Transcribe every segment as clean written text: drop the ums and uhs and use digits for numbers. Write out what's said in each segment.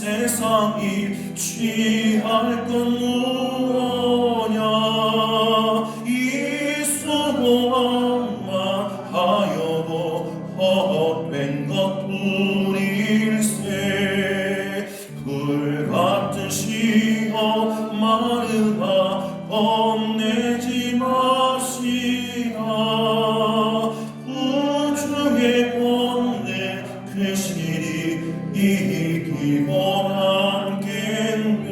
세상이 취할 건 무엇냐 이 수고함만 하여도 헛된 것뿐일세 불같은 시험 마르다 겁내지 마시라 우주의 권능 크시니 이기고 남겠네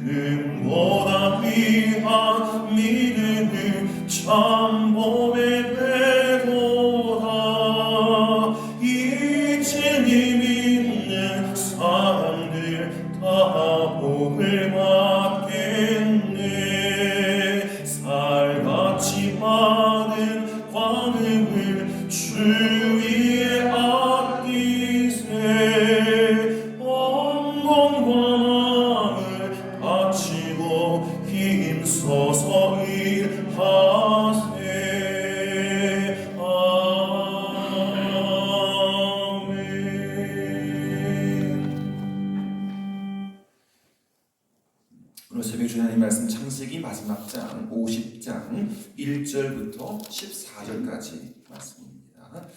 금보다 귀한 믿음을 참범에 되도다 이제니 믿는 사람들 다 복을 받겠네 살같이 받은 관음을 주 위에 아끼세 온몸과 마음을 바치고 힘써서 일하세 오늘 새벽 주하나님 말씀 창세기 마지막 장 50장 1절부터 14절까지 말씀입니다.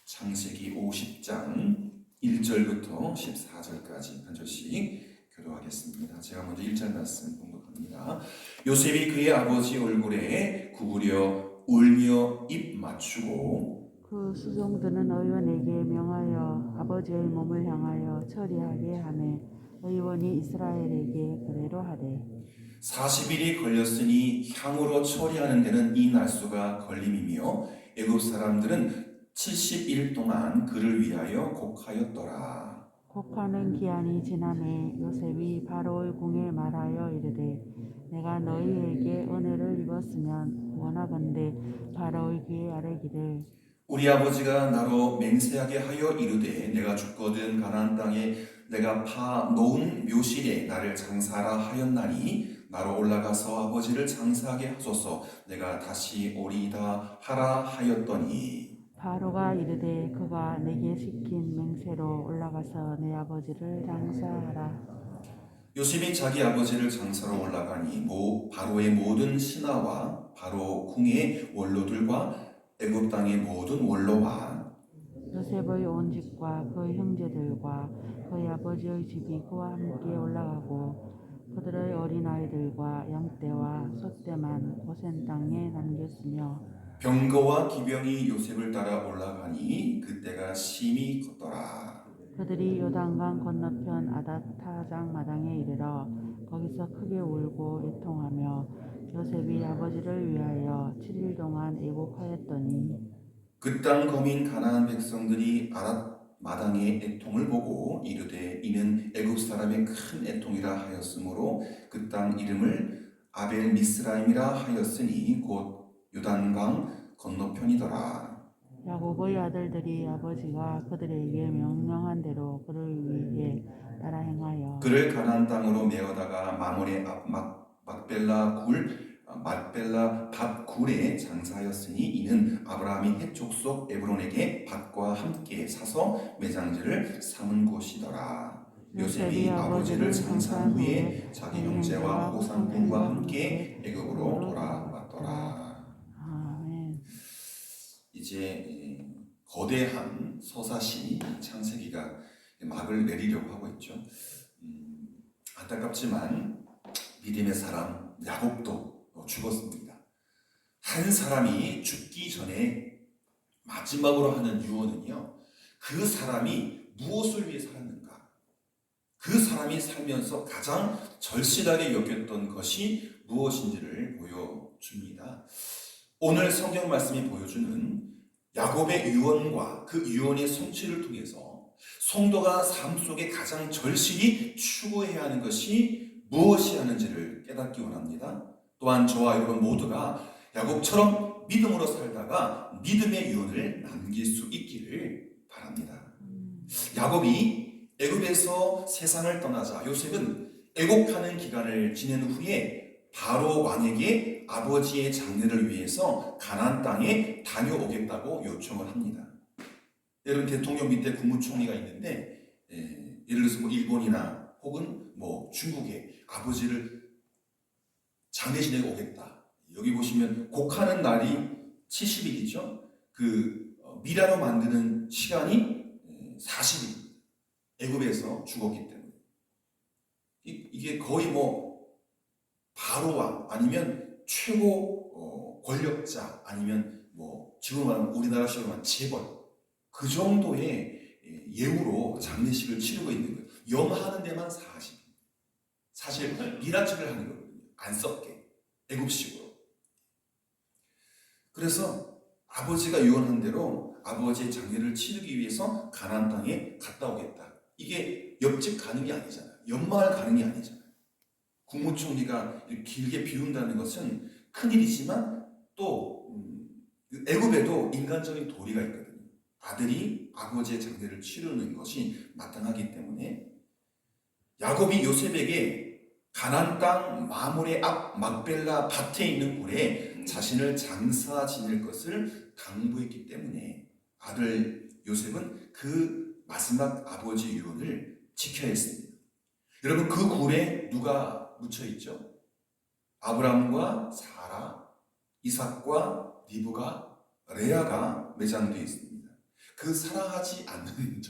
창세기 50장 1절부터 14절까지 한 절씩 교도하겠습니다. 제가 먼저 1절 말씀 공독합니다. 요셉이 그의 아버지 얼굴에 구부려 울며 입 맞추고 그 수종드는 의원에게 명하여 아버지의 몸을 향하여 처리하게 하매 의원이 이스라엘에게 그대로 하되 40일이 걸렸으니 향으로 처리하는 데는 이 날수가 걸림이며 애굽 사람들은 70일 동안 그를 위하여 곡하였더라. 곡하는 기한이 지나매 요셉이 바로의 궁에 말하여 이르되 내가 너희에게 은혜를 입었으면 원하건대 바로의 귀에 아뢰기를 우리 아버지가 나로 맹세하게 하여 이르되 내가 죽거든 가나안 땅에 내가 파 놓은 묘실에 나를 장사하라 하였나니 나로 올라가서 아버지를 장사하게 하소서 내가 다시 오리이다 하라 하였더니 바로가 이르되 그가 내게 시킨 맹세로 올라가서 내 아버지를 장사하라. 요셉이 자기 아버지를 장사로 올라가니 바로의 모든 신하와 바로 궁의 원로들과 애굽 땅의 모든 원로와 요셉의 온 집과 그의 형제들과 그의 아버지의 집이 그와 함께 올라가고 그들의 어린아이들과 양떼와 소떼만 고센 땅에 남겼으며 병거와 기병이 요셉을 따라 올라가니 그때가 심히 컸더라. 그들이 요단강 건너편 아다타장 마당에 이르러 거기서 크게 울고 애통하며 요셉이 아버지를 위하여 7일 동안 애곡하였더니 그 땅 거민 가나안 백성들이 아랏 마당의 애통을 보고 이르되 이는 애굽 사람의 큰 애통이라 하였으므로 그 땅 이름을 아벨 미스라임이라 하였으니 곧 요단강 건너편이더라. 야곱의 아들들이 아버지가 그들에게 명령한 대로 그를 위해 따라 행하여 그를 가나안 땅으로 메어다가 마몬의 막벨라 밭 굴에 장사하였으니 이는 아브라함이 헷 족속 에브론에게 밭과 함께 사서 매장지를 삼은 곳이더라. 요셉이 아버지를 장사한 후에 자기 형제와 호상군과 함께 애굽으로 돌아왔더라. 아멘. 이제 거대한 서사시 창세기가 막을 내리려고 하고 있죠. 안타깝지만 믿음의 사람 야곱도 죽었습니다. 한 사람이 죽기 전에 마지막으로 하는 유언은요, 그 사람이 무엇을 위해 살았는가, 그 사람이 살면서 가장 절실하게 여겼던 것이 무엇인지를 보여줍니다. 오늘 성경 말씀이 보여주는 야곱의 유언과 그 유언의 성취를 통해서 성도가 삶 속에 가장 절실히 추구해야 하는 것이 무엇이 하는지를 깨닫기 원합니다. 또한 저와 여러분 모두가 야곱처럼 믿음으로 살다가 믿음의 유언을 남길 수 있기를 바랍니다. 야곱이 애굽에서 세상을 떠나자 요셉은 애곡하는 기간을 지낸 후에 바로 왕에게 아버지의 장례를 위해서 가나안 땅에 다녀오겠다고 요청을 합니다. 여러분 대통령 밑에 국무총리가 있는데 예를 들어서 뭐 일본이나 혹은 뭐 중국에 아버지를 장례 지내고 오겠다. 여기 보시면 곡하는 날이 70일이죠. 미라로 만드는 시간이 40일. 애굽에서 죽었기 때문에. 이게 거의 뭐 바로왕 아니면 최고 권력자 아니면 뭐 지금 말하면 우리나라식으로 말하면 재벌 그 정도의 예우로 장례식을 치르고 있는 거예요. 염하는 데만 40일. 사실 미라집을 하는 거거든요. 안 썩게 애굽식으로. 그래서 아버지가 유언한 대로 아버지의 장례를 치르기 위해서 가나안 땅에 갔다 오겠다. 이게 옆집 가는 게 아니잖아요. 옆마을 가는 게 아니잖아요. 국무총리가 길게 비운다는 것은 큰일이지만 또 애굽에도 인간적인 도리가 있거든요. 아들이 아버지의 장례를 치르는 것이 마땅하기 때문에 야곱이 요셉에게 가나안 땅 마므레 앞 막벨라 밭에 있는 굴에 자신을 장사 지낼 것을 당부했기 때문에 아들 요셉은 그 마지막 아버지 유언을 지켜야 했습니다. 여러분 그 굴에 누가 묻혀 있죠? 아브라함과 사라, 이삭과 리브가, 레아가 매장되어 있습니다. 그 사랑하지 않는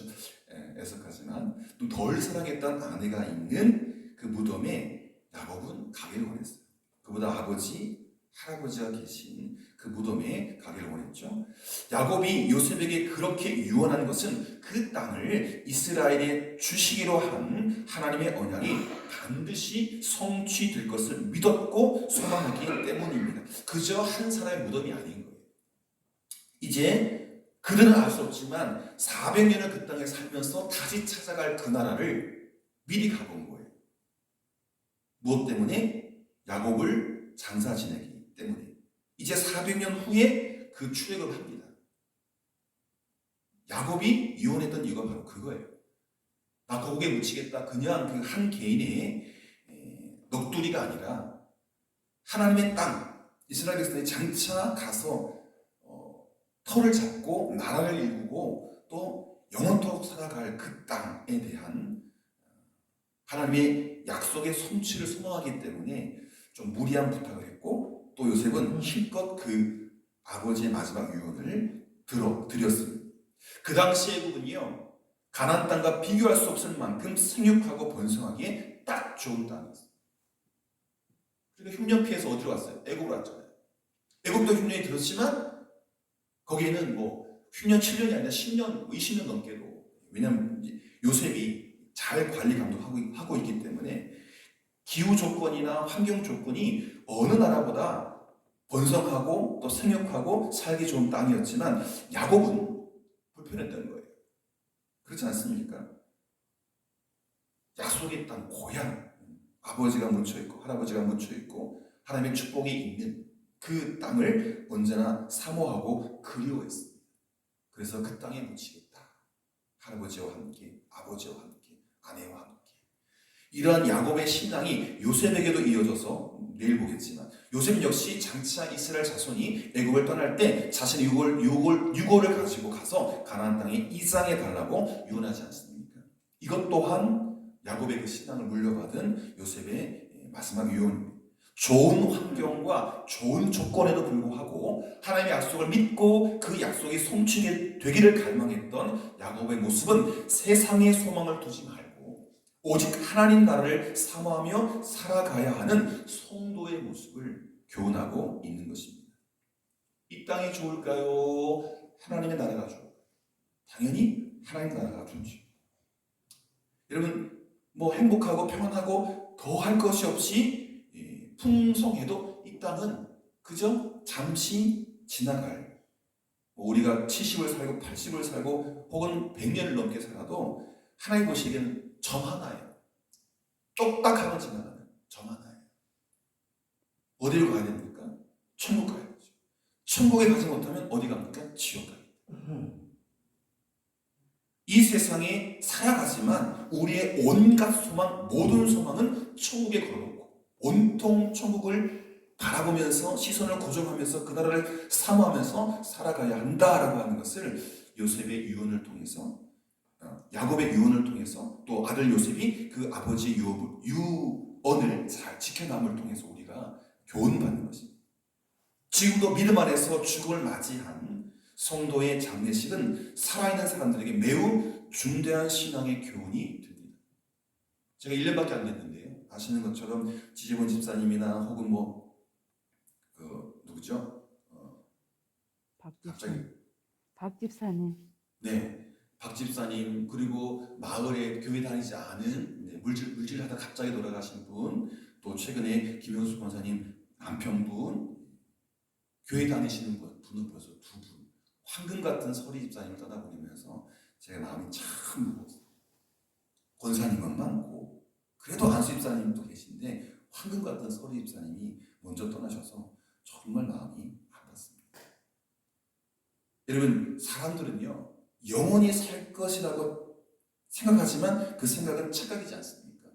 애석하지만 또 덜 사랑했던 아내가 있는 그 무덤에 야곱은 가기를 원했어요. 그보다 아버지, 할아버지가 계신 그 무덤에 가기를 원했죠. 야곱이 요셉에게 그렇게 유언한 것은 그 땅을 이스라엘에 주시기로 한 하나님의 언약이 반드시 성취될 것을 믿었고 소망하기 때문입니다. 그저 한 사람의 무덤이 아닌 거예요. 이제 그들은 알 수 없지만 400년을 그 땅에 살면서 다시 찾아갈 그 나라를 미리 가본 거예요. 무엇 때문에? 야곱을 장사 지내기 때문에. 이제 400년 후에 그 출애굽을 합니다. 야곱이 이혼했던 이유가 바로 그거예요. 나 거기에 묻히겠다. 그냥 그 한 개인의 넋두리가 아니라 하나님의 땅, 이스라엘 백성이 장차 가서 터를 잡고 나라를 이루고 또 영원토록 살아갈 그 땅에 대한 하나님의 약속의 성취를 소망하기 때문에 좀 무리한 부탁을 했고 또 요셉은 힘껏 그 아버지의 마지막 유언을 드렸습니다. 그 당시 애굽은요 가나안 땅과 비교할 수 없을 만큼 생육하고 번성하기에 딱 좋은 땅이었어요. 그러니까 흉년 피해서 어디로 갔어요? 애굽으로 왔잖아요. 애굽도 흉년이 들었지만 거기에는 뭐 흉년 7년이 아니라 10년, 20년 넘게도 왜냐하면 요셉이 잘 관리 감독하고 있기 때문에 기후 조건이나 환경 조건이 어느 나라보다 번성하고 또 생육하고 살기 좋은 땅이었지만 야곱은 불편했던 거예요. 그렇지 않습니까? 약속의 땅, 고향, 아버지가 묻혀있고 할아버지가 묻혀있고 하나님의 축복이 있는 그 땅을 언제나 사모하고 그리워했습니다. 그래서 그 땅에 묻히겠다. 할아버지와 함께, 아버지와 함께, 아내와 함께. 이러한 야곱의 신앙이 요셉에게도 이어져서 내일 보겠지만 요셉 역시 장차 이스라엘 자손이 애굽을 떠날 때 자신의 유골을 가지고 가서 가나안 땅에 이장해 달라고 유언하지 않습니까? 이것 또한 야곱의 그 신앙을 물려받은 요셉의 마지막 유언입니다. 좋은 환경과 좋은 조건에도 불구하고 하나님의 약속을 믿고 그 약속이 성취되기를 갈망했던 야곱의 모습은 세상의 소망을 두지 말고 오직 하나님 나라를 사모하며 살아가야 하는 성도의 모습을 교훈하고 있는 것입니다. 이 땅이 좋을까요? 하나님의 나라가 좋을까요? 당연히 하나님 나라가 좋죠. 여러분 뭐 행복하고 평안하고 더 할 것이 없이 풍성해도 이 땅은 그저 잠시 지나갈 우리가 70을 살고 80을 살고 혹은 100년을 넘게 살아도 하나님 보시기에는 점 하나예요. 쪽딱 하면 지나가는 점 하나예요. 어디로 가야 됩니까? 천국 가야죠. 천국에 가지 못하면 어디 갑니까? 지옥 가요. 이 세상에 살아가지만 우리의 온갖 소망, 모든 소망은 천국에 걸어놓고 온통 천국을 바라보면서 시선을 고정하면서 그 나라를 사모하면서 살아가야 한다라고 하는 것을 요셉의 유언을 통해서 야곱의 유언을 통해서 또 아들 요셉이 그 아버지의 유언을 잘 지켜남을 통해서 우리가 교훈받는 것입니다. 지금도 믿음 안에서 죽음을 맞이한 성도의 장례식은 살아있는 사람들에게 매우 중대한 신앙의 교훈이 됩니다. 제가 1년밖에 안 됐는데요. 아시는 것처럼 지재본 집사님이나 혹은 누구죠? 갑자기 박 집사님. 네, 박 집사님, 그리고 마을에 교회 다니지 않은 물질하다 갑자기 돌아가신 분, 또 최근에 김영수 권사님 남편분, 교회 다니시는 분은 벌써 2분, 황금 같은 서리 집사님을 떠나보내면서 제가 마음이 참 무거웠어요. 권사님은 많고 그래도 안수 집사님도 계신데 황금 같은 서리 집사님이 먼저 떠나셔서 정말 마음이 아팠습니다. 여러분, 사람들은요 영원히 살 것이라고 생각하지만 그 생각은 착각이지 않습니까?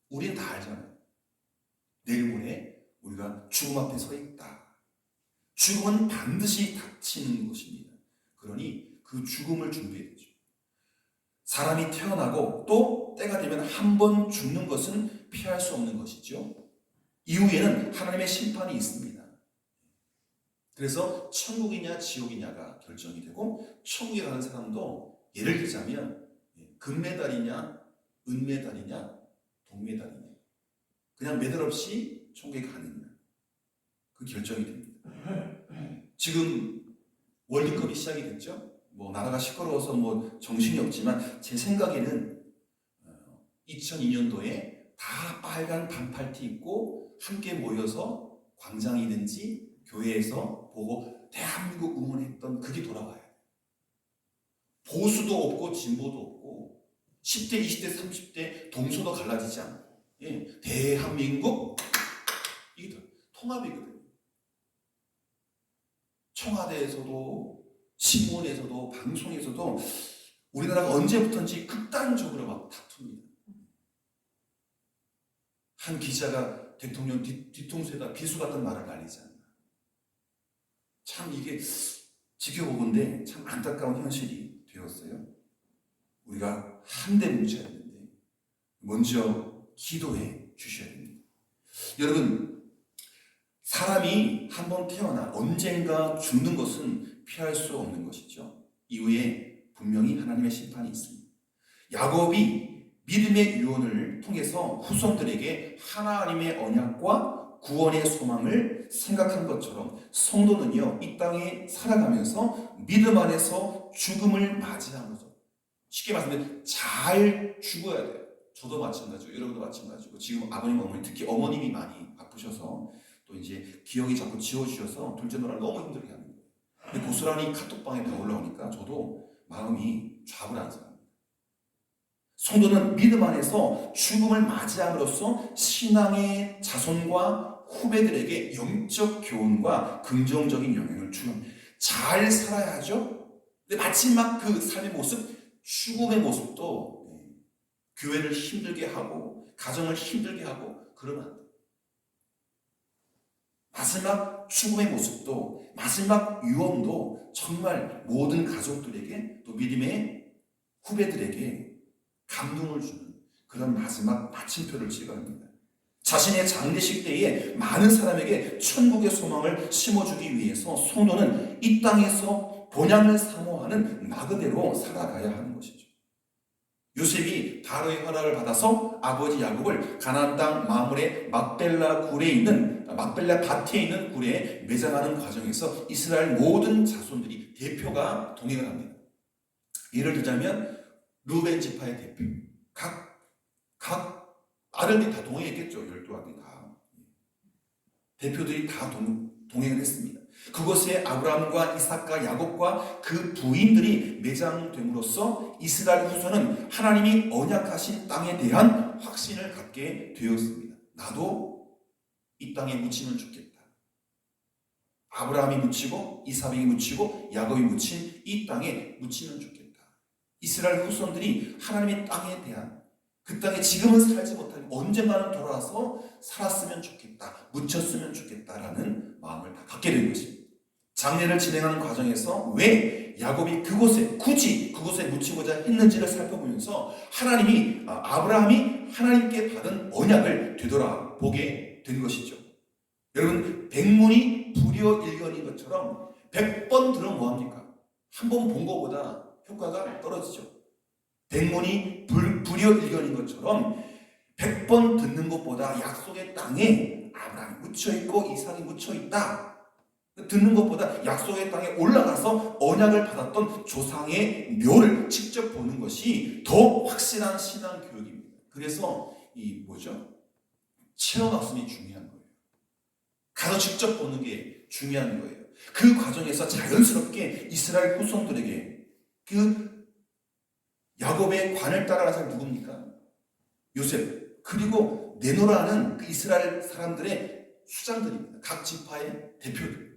우리는 다 알잖아요. 내일 모레 우리가 죽음 앞에 서 있다. 죽음은 반드시 닥치는 것입니다. 그러니 그 죽음을 준비해야 되죠. 사람이 태어나고 또 때가 되면 한 번 죽는 것은 피할 수 없는 것이죠. 이후에는 하나님의 심판이 있습니다. 그래서 천국이냐 지옥이냐가 결정이 되고, 천국에 가는 사람도 예를 들자면 금메달이냐 은메달이냐 동메달이냐, 그냥 메달 없이 천국에 가느냐, 그 결정이 됩니다. 지금 월드컵이 시작이 됐죠. 나라가 시끄러워서 정신이 없지만 제 생각에는 2002년도에 다 빨간 반팔티 입고 함께 모여서 광장이든지 교회에서 보고 대한민국 응원했던 그게 돌아와야 돼요. 보수도 없고 진보도 없고 10대, 20대, 30대 동서도 갈라지지 않고, 대한민국, 이게 통합이거든요. 청와대에서도 신문에서도 방송에서도 우리나라가 언제부턴지 극단적으로 막 다툽니다. 한 기자가 대통령 뒤통수에다 비수 같은 말을 날리지 않나. 참 이게 지켜보건대 참 안타까운 현실이 되었어요. 우리가 한데 뭉쳐야 되는데 먼저 기도해 주셔야 됩니다. 여러분, 사람이 한번 태어나 언젠가 죽는 것은 피할 수 없는 것이죠. 이후에 분명히 하나님의 심판이 있습니다. 야곱이 믿음의 유언을 통해서 후손들에게 하나님의 언약과 구원의 소망을 생각한 것처럼 성도는요, 이 땅에 살아가면서 믿음 안에서 죽음을 맞이하는 거죠. 쉽게 말하면 잘 죽어야 돼요. 저도 마찬가지고 여러분도 마찬가지고, 지금 아버님 어머니, 특히 어머님이 많이 아프셔서 또 이제 기억이 자꾸 지워주셔서 둘째 누나를 너무 힘들게 하는 거예요. 근데 고스란히 카톡방에 다 올라오니까 저도 마음이 좌불안석합니다. 성도는 믿음 안에서 죽음을 맞이함으로써 신앙의 자손과 후배들에게 영적 교훈과 긍정적인 영향을 주는, 잘 살아야죠. 근데 마지막 그 삶의 모습, 죽음의 모습도 교회를 힘들게 하고 가정을 힘들게 하고 그러면 안 돼요. 마지막 죽음의 모습도, 마지막 유언도 정말 모든 가족들에게 또 믿음의 후배들에게 감동을 주는 그런 마지막 마침표를 찍어야 합니다. 자신의 장례식 때에 많은 사람에게 천국의 소망을 심어주기 위해서 성도는 이 땅에서 본향을 사모하는 나그네로 살아가야 하는 것이죠. 요셉이 바로의 허락을 받아서 아버지 야곱을 가나안 땅 마므레 막벨라 굴에 있는, 막벨라 밭에 있는 굴에 매장하는 과정에서 이스라엘 모든 자손들이 대표가 동행을 합니다. 예를 들자면 루벤 지파의 대표, 각 아들들이 다 동행했겠죠. 12아들이 다. 대표들이 다 동행을 했습니다. 그곳에 아브라함과 이삭과 야곱과 그 부인들이 매장됨으로써 이스라엘 후손은 하나님이 언약하신 땅에 대한 확신을 갖게 되었습니다. 나도 이 땅에 묻히면 좋겠다. 아브라함이 묻히고 이삭이 묻히고 야곱이 묻힌 이 땅에 묻히면 좋겠다. 이스라엘 후손들이 하나님의 땅에 대한, 그 땅에 지금은 살지 못하고 언젠가는 돌아와서 살았으면 좋겠다, 묻혔으면 좋겠다라는 마음을 다 갖게 된 것입니다. 장례를 진행하는 과정에서 왜 야곱이 굳이 그곳에 묻히고자 했는지를 살펴보면서 아브라함이 하나님께 받은 언약을 되돌아보게 된 것이죠. 여러분, 백문이 불여일견인 것처럼 100번 들으면 뭐합니까? 한 번 본 것보다 효과가 떨어지죠. 백문이 불여일견인 것처럼 100번 듣는 것보다 약속의 땅에 아브라함이 묻혀있고 이삭이 묻혀있다, 듣는 것보다 약속의 땅에 올라가서 언약을 받았던 조상의 묘를 직접 보는 것이 더 확실한 신앙 교육입니다. 그래서 체험학습이 중요한 거예요. 가서 직접 보는 게 중요한 거예요. 그 과정에서 자연스럽게 이스라엘 후손들에게 그 야곱의 관을 따라가는 사람이 누굽니까? 요셉, 그리고 네노라는 그 이스라엘 사람들의 수장들입니다. 각 지파의 대표들,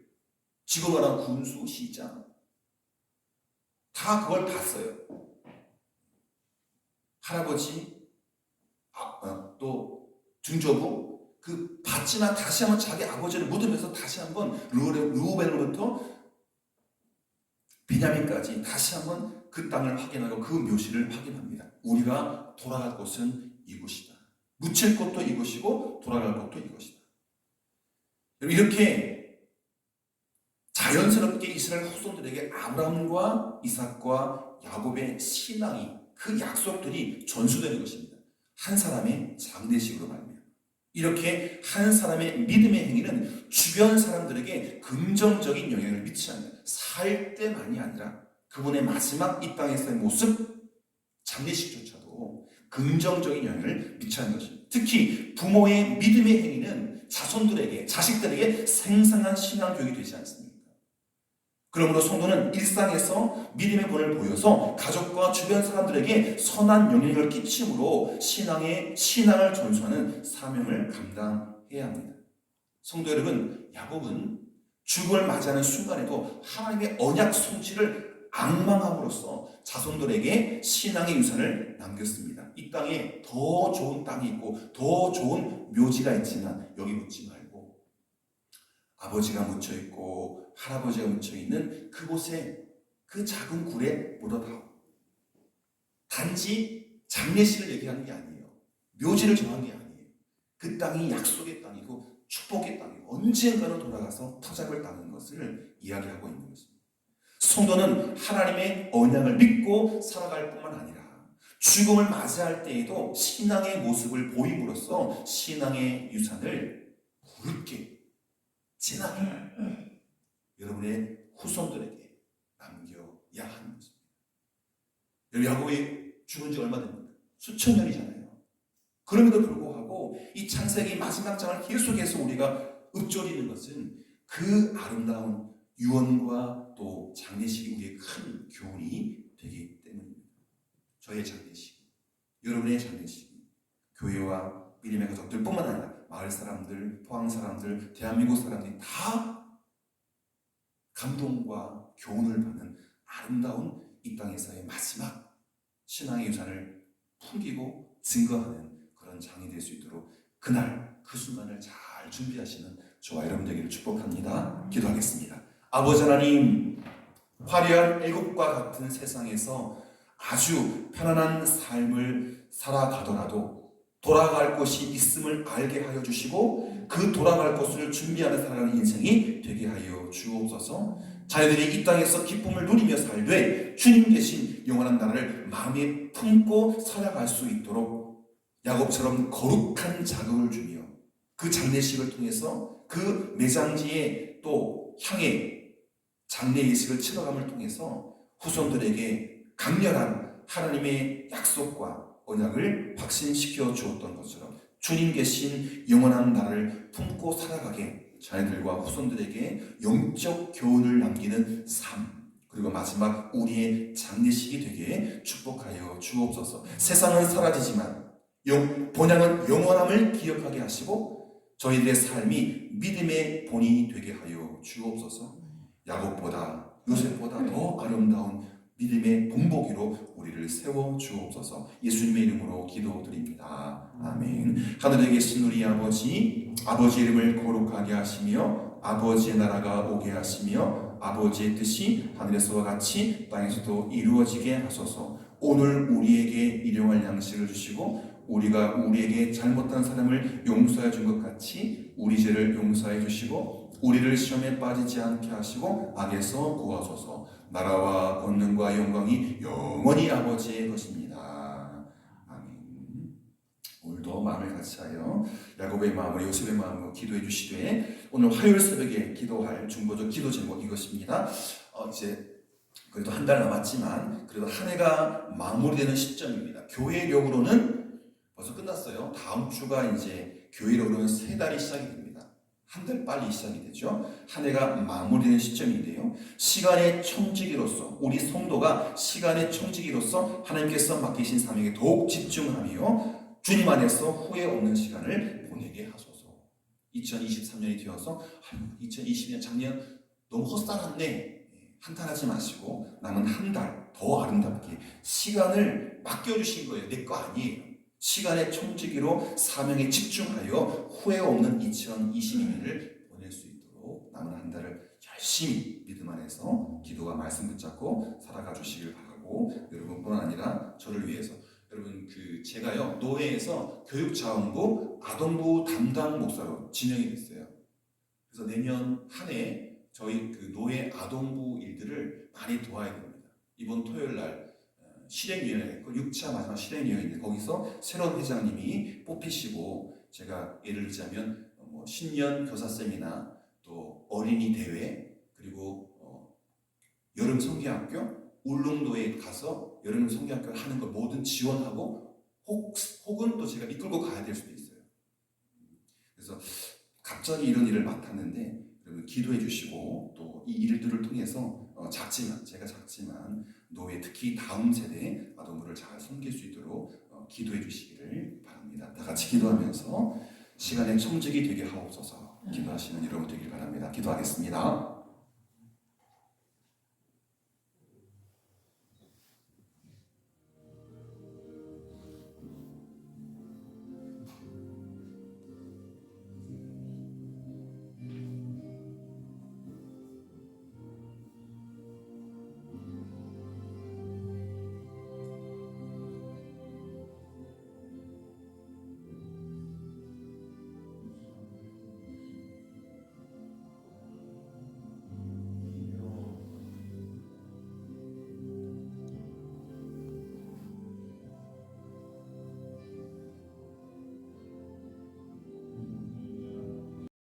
지금 말하는 군수, 시장, 다 그걸 봤어요. 할아버지, 또 증조부, 그 봤지만 다시 한번 자기 아버지를 묻으면서 다시 한번 르우벤으로부터 베냐민까지 다시 한번 그 땅을 확인하고 그 묘실을 확인합니다. 우리가 돌아갈 곳은 이곳이다. 묻힐 곳도 이곳이고 돌아갈 곳도 이곳이다. 이렇게 자연스럽게 이스라엘 후손들에게 아브라함과 이삭과 야곱의 신앙이, 그 약속들이 전수되는 것입니다. 한 사람의 장례식으로 말입니다. 이렇게 한 사람의 믿음의 행위는 주변 사람들에게 긍정적인 영향을 미치지 않는, 살 때만이 아니라 그분의 마지막 이 땅에서의 모습, 장례식조차도 긍정적인 영향을 미치는 것입니다. 특히 부모의 믿음의 행위는 자식들에게 생생한 신앙 교육이 되지 않습니까? 그러므로 성도는 일상에서 믿음의 본을 보여서 가족과 주변 사람들에게 선한 영향을 끼침으로 신앙을 전수하는 사명을 감당해야 합니다. 성도 여러분, 야곱은 죽음을 맞이하는 순간에도 하나님의 언약 성취를 앙망함으로써 자손들에게 신앙의 유산을 남겼습니다. 이 땅에 더 좋은 땅이 있고 더 좋은 묘지가 있지만 여기 묻지 말고 아버지가 묻혀있고 할아버지가 묻혀있는 그곳에, 그 작은 굴에 묻어다오. 단지 장례식을 얘기하는 게 아니에요. 묘지를 정한 게 아니에요. 그 땅이 약속의 땅이고 축복의 땅이고 언젠가는 돌아가서 터잡을 따는 것을 이야기하고 있는 것입니다. 성도는 하나님의 언약을 믿고 살아갈 뿐만 아니라 죽음을 맞이할 때에도 신앙의 모습을 보임으로써 신앙의 유산을 굵게, 진하게 여러분의 후손들에게 남겨야 하는 것입니다. 야곱이 죽은 지 얼마 됩니까? 수천 년이잖아요. 그럼에도 불구하고 이 창세기 마지막 장을 계속해서 우리가 읊조리는 것은 그 아름다운 유언과 또 장례식이 우리의 큰 교훈이 되기 때문입니다. 저의 장례식, 여러분의 장례식, 교회와 믿음의 가족들뿐만 아니라 마을 사람들, 포항 사람들, 대한민국 사람들이 다 감동과 교훈을 받는 아름다운 이 땅에서의 마지막 신앙의 유산을 풍기고 증거하는 그런 장이 될 수 있도록 그날 그 순간을 잘 준비하시는 저와 여러분 되기를 축복합니다. 기도하겠습니다. 아버지 하나님, 화려한 애국과 같은 세상에서 아주 편안한 삶을 살아가더라도 돌아갈 곳이 있음을 알게 하여 주시고 그 돌아갈 곳을 준비하며 살아가는 인생이 되게 하여 주옵소서. 자녀들이 이 땅에서 기쁨을 누리며 살되 주님 계신 영원한 나라를 마음에 품고 살아갈 수 있도록 야곱처럼 거룩한 자극을 주며 그 장례식을 통해서 그 매장지에 또 향해 장례 예식을 치러감을 통해서 후손들에게 강렬한 하나님의 약속과 언약을 확신시켜 주었던 것처럼 주님 계신 영원한 나라를 품고 살아가게 자녀들과 후손들에게 영적 교훈을 남기는 삶, 그리고 마지막 우리의 장례식이 되게 축복하여 주옵소서. 세상은 사라지지만 본향은 영원함을 기억하게 하시고 저희들의 삶이 믿음의 본이 되게 하여 주옵소서. 야곱보다 요셉보다 더 아름다운 믿음의 본보기로 우리를 세워 주옵소서. 예수님의 이름으로 기도드립니다. 아멘. 하늘에 계신 우리 아버지 이름을 거룩하게 하시며 아버지의 나라가 오게 하시며 아버지의 뜻이 하늘에서와 같이 땅에서도 이루어지게 하소서. 오늘 우리에게 일용할 양식을 주시고 우리가 우리에게 잘못한 사람을 용서해 준 것 같이 우리 죄를 용서해 주시고 우리를 시험에 빠지지 않게 하시고 악에서 구하소서. 나라와 권능과 영광이 영원히 아버지의 것입니다. 아멘. 오늘도 마음을 같이하여 야곱의 마음으로 요셉의 마음으로 기도해 주시되 오늘 화요일 새벽에 기도할 중보적 기도 제목 이것입니다. 이제 그래도 한 달 남았지만 그래도 한 해가 마무리되는 시점입니다. 교회력으로는 벌써 끝났어요. 다음 주가 이제 교회력으로는 3달이 시작이 됩니다. 한 달 빨리 시작이 되죠. 한 해가 마무리되는 시점인데요. 시간의 청지기로서 우리 성도가 시간의 청지기로서 하나님께서 맡기신 사명에 더욱 집중하며 주님 안에서 후회 없는 시간을 보내게 하소서. 2023년이 되어서 2020년 작년 너무 헛살았네. 한탄하지 마시고 남은 한 달 더 아름답게 시간을 맡겨주신 거예요. 내 거 아니에요. 시간의 청지기로 사명에 집중하여 후회 없는 2022년을 보낼 수 있도록 남은 한 달을 열심히 믿음 안에서 기도와 말씀 붙잡고 살아가 주시길 바라고 여러분뿐 아니라 저를 위해서 여러분 제가요 노회에서 교육자원부 아동부 담당 목사로 지명이 됐어요. 그래서 내년 한 해 저희 노회 아동부 일들을 많이 도와야 됩니다. 이번 토요일 날 실행위원회가 있고 6차 마지막 실행위원회인데 거기서 새로운 회장님이 뽑히시고 제가 예를 들자면 신년 교사 세미나 또 어린이 대회 그리고 여름 성경학교 울릉도에 가서 여름 성경학교를 하는 걸 모든 지원하고 혹은 또 제가 이끌고 가야 될 수도 있어요. 그래서 갑자기 이런 일을 맡았는데 여러분 기도해 주시고 또 이 일들을 통해서 제가 작지만 노예 특히 다음 세대 아동부를 잘 섬길 수 있도록 기도해 주시기를 바랍니다. 다 같이 기도하면서 시간의 청직이 되게 하옵소서 기도하시는 여러분 되길 바랍니다. 기도하겠습니다.